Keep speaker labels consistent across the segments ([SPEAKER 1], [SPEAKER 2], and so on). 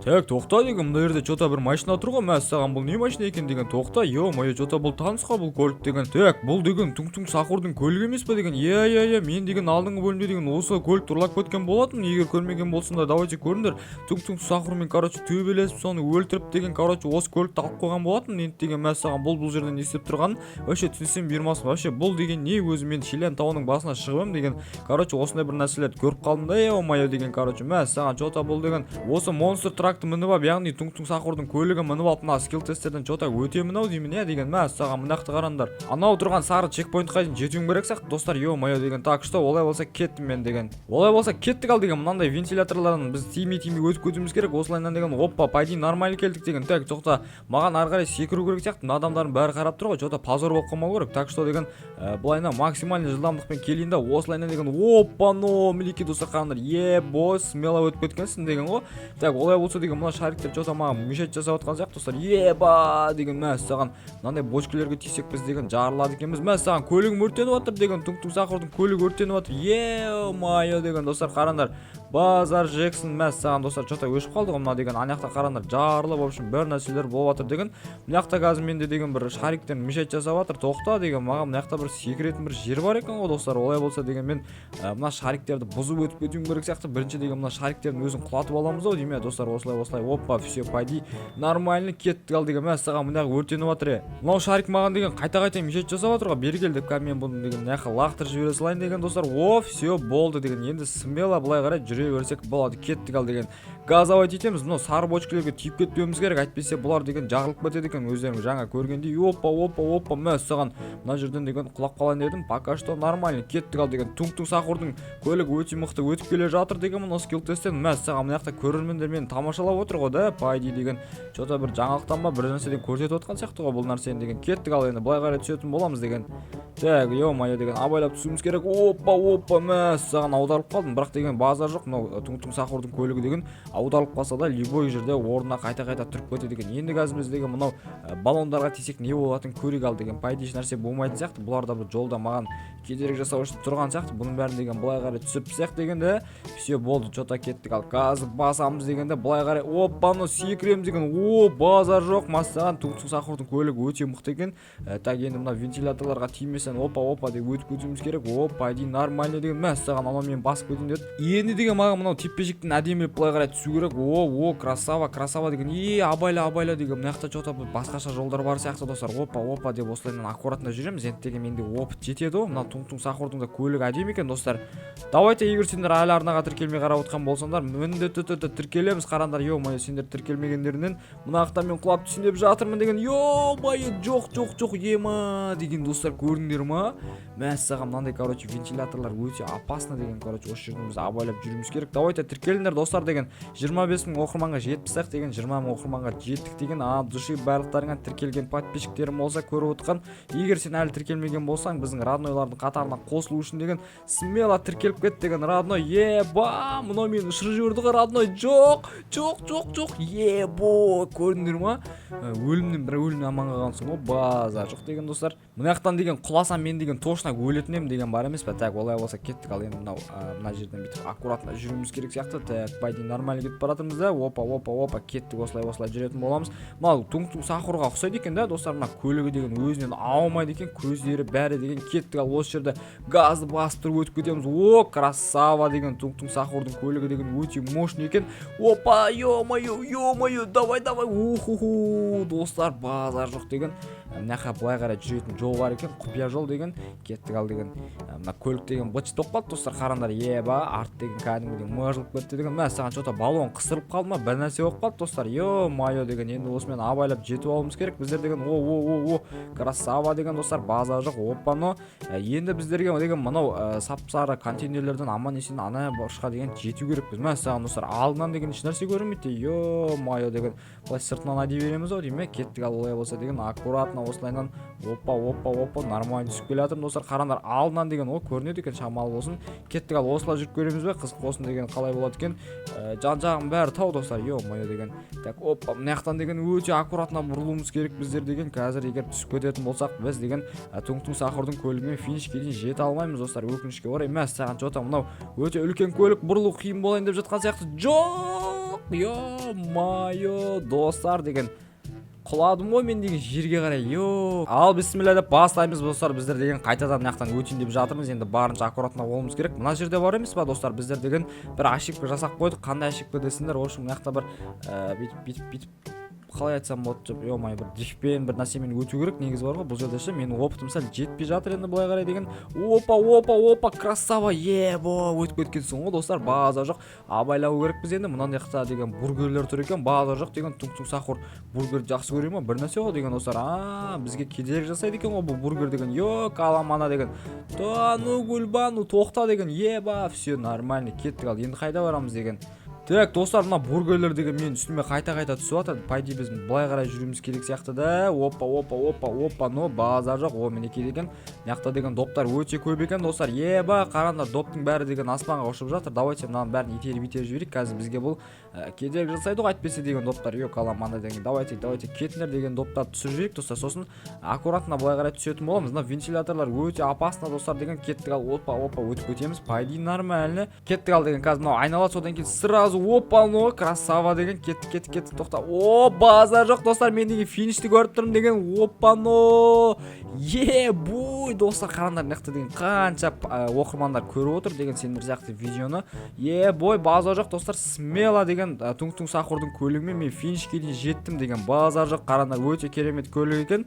[SPEAKER 1] Так, тоқта деген мына жерде жота бір машина тұр ғой. Мәссаған, бұл не машина екен деген. Тоқта, ё-моё, жота бұл танысқа бұл көлік деген. Так, бұл деген Туң-Туң Сахурдың көлігі емес па деген. Иә, мен деген алдыңғы бөлімде деген осы көлік тұрлап кеткен болатын. Егер көрмеген болсаңдар, давайте көріңдер. Туң-Туң Сахурмен, короче, төбелесіп, соны өлтіріп деген, короче, осы көлікті алып қойған болатын. Енді деген мәссаған, бұл жерден не істеп тұрған? Вообще түсінсем бермасын. Вообще бұл деген не, өзі мен Шилен тауының басына шығып деген. Короче, осындай бір нәрселерді көріп қалдым да, ё-моё деген, короче, мәссаған, жота бұл деген. Осы монстр тракты мініп алып, яғни Туң-Туң Сахурдың көлігі мініп алып, мына скилл тестерден жота өтемін ау деймін, деген. Мәссаған, мынақты қараңдар. Анау тұрған сары чекпоинтқа дейін жетуім керек сияқты, достар, ё-моё деген. Так что олай болса кеттім мен деген. Олай болса кеттік ал деген. Мынандай вентиляторларын біз тимей өтіп кетуіміз керек. Осылайынан деген, оппа, пайди нормально келдік деген. Так, тоқта, маған ары қарай секіру керек сияқты. Мына адамдардың бәрі қарап тұр ғой, жота позор болып қалмау керек. Так что деген, былайына максимальный жылдамдықпен келейін да, осылайынан деген. Оппано, мінекей достар, қараңдар. Бос, смело өтіп кеткенсің деген ғой. Так, олай болса деген, мына шариктер жота маған мешет жасап отқан сияқты, достар. Еба деген, мәссаған, мынандай бочкалерге тисек біз деген жарылады екенбіз. Мәссаған, көлігім өртеніп жатыр деген. Туң-Туң Сахурдың көлігі өртеніп жатыр. Е-майо деген, достар, қараңдар. Базар жексін. Мәссаған, достар, жота өшіп қалды ғой. Мына деген анаяқта қараңдар, жарылып, в общем, бір нәрселер болып жатыр деген. Мынаяқта қазір менде деген бір шариктен мешет жасап жатыр. Тоқта деген, маған мынаяқта бір секіретін бір жер бар екен ғой, достар. Олай болса деген, мен мына шариктерді бұзып өтіп кетуім керек сияқты. Бірінші деген мына шариктердің өзін құлатып аламыз ау деймін, достар. Осылай. Оппа, все, пойди. Нормально кеттік ал деген. Мәссаған, мындағы өртеніп жатыр. Мынау шарик маған деген қайта мешет жасап жатыр ғой. Бері кел деп, мен бұны деген мынақа лақтырып жібере салайын деген, достар. О, все, болды деген. Енді смело былай қарай жүре берсек болады. Кеттік ал деген. Газовать етеміз. Мынау сары бочкалерге тиіп кетпеуіміз керек. Әйтпесе бұлар деген жағылып кетеді екен. Өздерің жаңа көргендей. Оппа, мәссаған. Мына жерден деген құлап қалайын дедім. Пока что нормально. Кеттік ал деген. Туң-Туң Сахурдың көлігі өте мықты өтіп келе жатыр деген. Мына скилл тесттен мәссаған, мына жақта көрермендер мені тамашалап отыр ғой да. Пайди деген. Жота бір жаңалықтан ба, бір нәрседен көрсетіп отқан сияқты ғой бұл нәрсені деген. Кеттік ал енді. Былай қарай түсетін боламыз деген. Так, ё-моё деген, абайлап түсуіміз керек. Оппа, мәссаған, аударылып қалдым. Бірақ деген базар жоқ. Мынау Туң-Туң Сахурдың көлігі деген аударылып қалса да, любой жерде орнына қайта тұрып кетеді деген. Енді қазір біз деген мынау баллондарға тисек не болатынын көрейік ал деген. Пайда еш нәрсе болмайтын сияқты. Бұлар да бір жолда маған кедергі жасау үшін тұрған сияқты. Бұның бәрін деген былай қарай түсіп сияқты дегенде, все болды, жота кеттік ал. Газы басамыз дегенде былай қарай, оппаны секіреміз деген. О, базар жоқ. Мәссаған, Туң-Туң Сахурдың көлігі өте мықты екен. Так, енді мына вентиляторларға тимесен оппа деп өтіп кетуіміз керек. Оппа, иди нормально деген. Мәссаған, анау мен басып кетейін деді. Енді деген маған мынау теппешіктің әдемілеп былай қарай түсу керек. О, красава деген. Абайла деген. Мына жақта жота басқаша жолдар бар сияқты, достар. Оппа деп осылайынан аккуратно жүреміз. Енді деген менде опыт жетеді ғой. Мына Туң-Туң Сахурдың да көлігі әдемі екен, достар. Давайте, егер сендер әлі арнаға тіркелмей қарап отқан болсаңдар, міндетті тіркелеміз. Қараңдар, ё-моё, сендер тіркелмегендерінен мына жақта мен құлап түсейін деп жатырмын деген. Ё-моё, жоқ, ема деген, достар, көрдіңдер ма? Мәссаған, мынандай, короче, вентиляторлар өте опасно деген, короче, осы жерден біз абайлап жүруіміз керек. Давайте тіркеліңдер, достар деген. 25 мың оқырманға жетпісақ деген, 20 мың оқырманға жеттік деген. Души барлықтарыңа тіркелген подписчиктерім болса көріп отқан. Егер сен әлі тіркелмеген болсаң, біздің роднойлардың қатарына қосылу үшін деген, смело тіркеліп кет деген. Родной, еба, мынау мені ұшырып жіберді ғой, родной. Жоқ, ебо, көрдіңдер ма? Өлімнен аман қалғансың ғой, базар жоқ деген, достар. Мына жақтан деген құласам мен деген точно өлетінем деген бар емес па? Так, олай болса кеттік ал. Енді мына жерден бүйтіп аккуратно жүруіміз керек сияқты. Так, пайди нормально кетіп баратырмыз да. Оппа, кеттік, осылай жүретін боламыз. Мынау Туң-Туң Сахурға ұқсайды екен да, достар. Мына көлігі деген өзінен аумайды екен, көздері бәрі деген. Кеттік ал, осы жерде газды басып тұрып өтіп кетеміз. О, красава деген. Туң-Туң Сахурдың көлігі деген өте мощный екен. Опа, ё-моё, давай, уху, достар, базар жоқ деген. Мынақа былай қарай жүретін жол бар екен, құпия жол деген. Кеттік ал деген. Мына көлік деген быч тоқпалды, достар, қараңдар. Еба, арт деген кәдімгідей мыжылып кетті деген. Мәссаған, жота баллон қысырып қалды ма, бір нәрсе болып қалды, достар. Ё-моё деген. Енді осымен абайлап жетіп алуымыз керек біздер деген. О, красава деген, достар, базар жоқ. Оппано. Енді біздерге деген мынау сап-сары контейнерлерден аман-есен ана бұрышқа деген жету керекпіз. Мәссаған, достар, алдынан деген еш нәрсе көрінбейді. Ё-моё деген. Былай сыртынан айдай береміз ау деймін. Кеттік ал, олай болса деген, аккуратно осылайынан оппа нормально түсіп келе жатырмын, достар. Қараңдар, алдынан деген о көрінеді екен, шамалы болсын. Кеттік ал, осылай жүріп көреміз бе? Қызық болсын деген, қалай болады екен? Жан-жағым бәрі тау, достар. Ё-моё деген. Так, оппа, мына жақтан деген өте аккуратно бұрылуымыз керек біздер деген. Қазір егер түсіп кететін болсақ, біз деген Туң-Туң Сахурдың көлігімен финишке дейін жете алмаймыз, достар. Өкінішке орай. Мәссаған, жота мынау өте үлкен көлік, бұрылу қиын болайын деп жатқан сияқты. Жоқ, Ё-моё, достар деген құладым ғой мен деген жерге қарай. Ал бисмилля деп бастаймыз достар. Біздер деген қайтадан мынаяқтан өтейін деп жатырмыз. Енді барынша аккуратно болуымыз керек. Мына жерде бар емес па достар? Біздер деген бір ошибка жасап қойдық. Қандай ошибка десеңдер, в общем, мынаяқта бір бүйтіп қалай айтсам болады деп, ё-моё, бір дрифтпен бір нәрсемен өту керек. Негізі бар ғой, бұл жерде ше менің опытым сәл жетпей жатыр енді былай қарай деген. Опа, красава, өтіп кеткенсің ғой достар. База жоқ. Абайлау керекпіз енді. Мынандай жақта деген бургерлер тұр екен. База жоқ деген туң-туң сахур бургер жақсы көремін ма? Бір нәрсе ғой деген достар. Бізге кедергі жасайды екен ғой бұл бургер деген. Каламана деген. Тану гүлбану тоқта деген. Все нормально. Кеттік ал. Енді қайда барамыз деген. Так, достар, мына бургерлер деген мен үстіме қайта түсіп жатыр. Пайди біз былай қарай жүруіміз керек сияқты да. Опа, но база жоқ. О, мінекей деген. Мынаяқта деген доптар өте көп екен, достар. Қараңдар, доптың бәрі деген аспанға ұшып жатыр. Давайте мынаның бәрін итеріп жіберейік. Қазір бізге бұл кедергі жасайды ғой, әйтпесе деген доптар. Каламанда деген. Давайте кетіңдер деген доптарды түсіріп жіберейік, достар. Сосын аккуратно былай қарай түсетін боламыз. Мына вентиляторлар өте опасно, достар деген. Кеттік ал. Опа, өтіп кетеміз. Пайди нормально. Кеттік ал деген. Қазір мынау айнала, содан кейін сразу опа, красава деген. Кеттік, тоқта. База жоқ, достар, мен деген финишті көріп тұрмын деген. Опа, буй, достар, қараңдар, мынақты деген қанша оқырмандар көріп отыр деген сендер сияқты видеоны. База жоқ, достар, смело деген туң-туң сахурдың көлігімен мен финишке дейін жеттім деген. База жоқ, қараңдар, өте керемет көлік екен.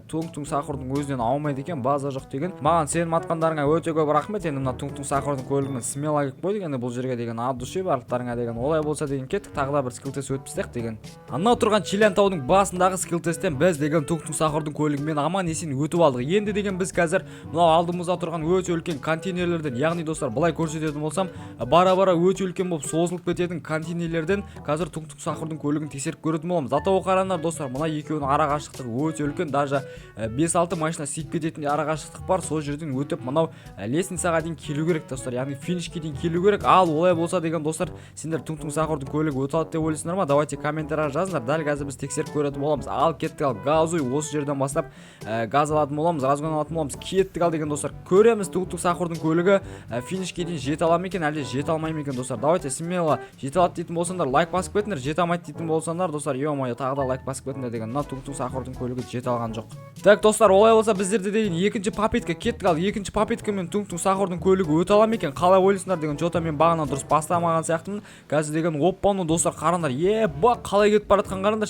[SPEAKER 1] Туң-туң сахурдың өзінен аумайды екен. База жоқ деген. Маған сенім атқандарыңа өте көп рахмет. Енді мына туң-туң сахурдың көлігімен смело келіп қойдық. Енді бұл жерге деген от души барлықтарыңа деген. Олай болса деген кеттік, тағы да бір скилл тест өтпістек деген. Анау тұрған Чилиан таудың басындағы скилл тесттен біз деген туң-туң сахурдың көлігімен аман есен өтіп алдық. Енді деген біз қазір мынау алдымызда тұрған өте үлкен контейнерлерден, яғни достар, былай көрсететін болсам, бара-бара өте үлкен болып созылып кететін контейнерлерден қазір туң-туң сахурдың көлігін тексеріп көретін боламыз. Зато қараңдар достар, мына екеуінің ара қашықтығы өте үлкен, даже 5-6 машина сиіп кететін ара қашықтық бар. Сол жерден өтіп мынау лестницаға дейін келу керек, достар, яғни финишке дейін келу керек. Ал олай болса деген достар, сендер туң-туң сахурдың көлігі өте алады деп ойлайсыңдар ма? Давайте комментарияға жазыңдар. Дәл қазір біз тексеріп көретін боламыз. Ал кеттік ал, газуй, осы жерден бастап газ алатын боламыз, разгон алатын боламыз. Кеттік ал деген достар. Көреміз туң-туң сахурдың көлігі финишке дейін жете ала ма екен, әлде жете алмай ма екен, достар. Давайте смело жете алады дейтін болсаңдар, лайк басып кетіңдер. Жете алмайды дейтін болсаңдар, достар, ё-моё, тағы да лайк басып кетіңдер деген. Мына туң-туң сахурдың көлігі жете алған жоқ. Так, достар, олай болса біздерде деген екінші попытка. Кеттік ал, екінші попыткамен туң-туң сахурдың көлігі өте ала ма екен? Қалай ойлайсыңдар деген. Жота мен бағана дұрыс бастамаған сияқтымын. Қазір деген оппаны достар, қараңдар. Қалай кетіп бара жатқан қараңдар.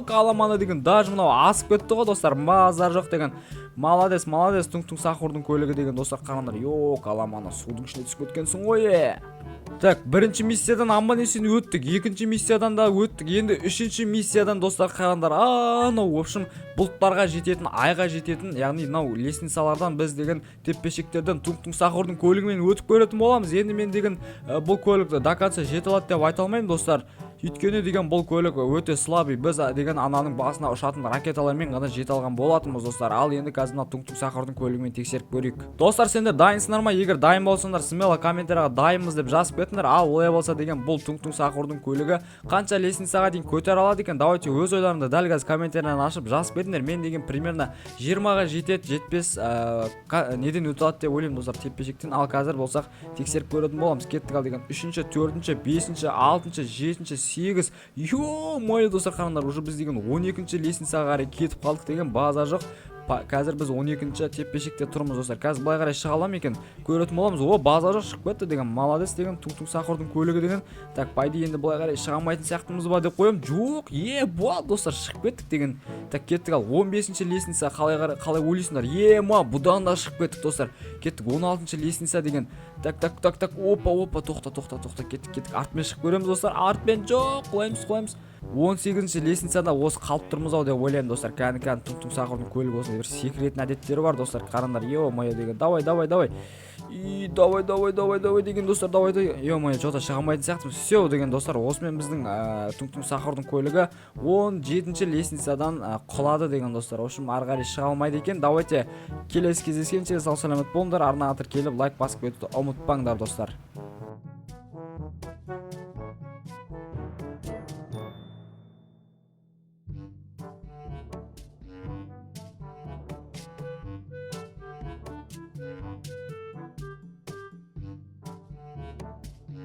[SPEAKER 1] Каламана деген даже мынау асып кетті ғой, достар. Мазар жоқ деген. Молодец, туң-туң сахурдың көлігі деген достар, қараңдар. Каламана, судың ішіне түсіп кеткенсің ғой. Так, бірінші миссиядан аман есен өттік, екінші миссиядан да өттік, енді үшінші миссиядан достар, қараңдар. В общем, бұлттарға жететін, айға жететін, яғни мынау лестницалардан біз деген теппешектерден туң-туң сахурдың көлігімен өтіп көретін боламыз. Енді мен деген бұл көлікті до конца жете алады деп айта алмаймын, достар. Өйткені деген бұл көлік өте слабый. Біз деген ананың басына ұшатын ракеталармен ғана жете алған болатынбыз, достар. Ал енді қазір туң-туң сахурдың көлігімен тексеріп көрейік. Достар, сендер дайынсыңдар ма? Егер дайын болсаңдар, смело комментарияға дайынбыз деп жазып кетіңдер. Ал олай болса деген бұл туң-туң сахурдың көлігі қанша лестницаға дейін көтере алады екен? Давайте өз ойларыңды дәл қазір комментариядан ашып жазып кетіңдер. Мен деген примерно 20-ға жетеді, жетпес неден өте алады деп ойлаймын, достар, теппешектен. Ал қазір болсақ тексеріп көретін боламыз. Кеттік ал деген 3-ші, 4-ші, 5-ші, 6-ші, 7-ші, 8. Ё-моё, достар, қараңдар, уже біз деген 12-ші лестницаға қарай кетіп қалдық деген. База жоқ. Қазір біз 12-ші теппешекте тұрмыз, достар. Қазір былай қарай шыға аламын екен? Көретін боламыз. База жоқ, шығып кетті деген. Молодец деген туң-туң сахурдың көлігі деген. Так, пайди енді былай қарай шыға алмайтын сияқтымыз ба деп қоямын. Жоқ, достар, шығып кеттік деген. Так, кеттік ал 15-ші лестница, қалай ойлайсыңдар? Бұдан да шығып кеттік, достар. Кеттік 16-ші лестница деген. Так, опа, тоқта, кеттік. Артмен шығып көреміз, достар. Артмен жоқ, құлаймыз. 18-ші лестницада осы қалып тұрмыз ау деп ойлаймын, достар. Кәні туң-туң сахурдың көлігі осындай бір секіретін әдеттері бар, достар. Қараңдар, ё-моё деген. Давай. Давай деген, достар, давай. Ё-моё, жота шыға алмайтын сияқтымыз. Все деген, достар, осымен біздің туң-туң сахурдың көлігі 17-ші лестницадан құлады деген, достар. В общем, ары қарай шыға алмайды екен. Давайте келесі кездескенше сау саламат болыңдар. Арнаға тіркеліп лайк басып кетуді ұмытпаңдар, достар.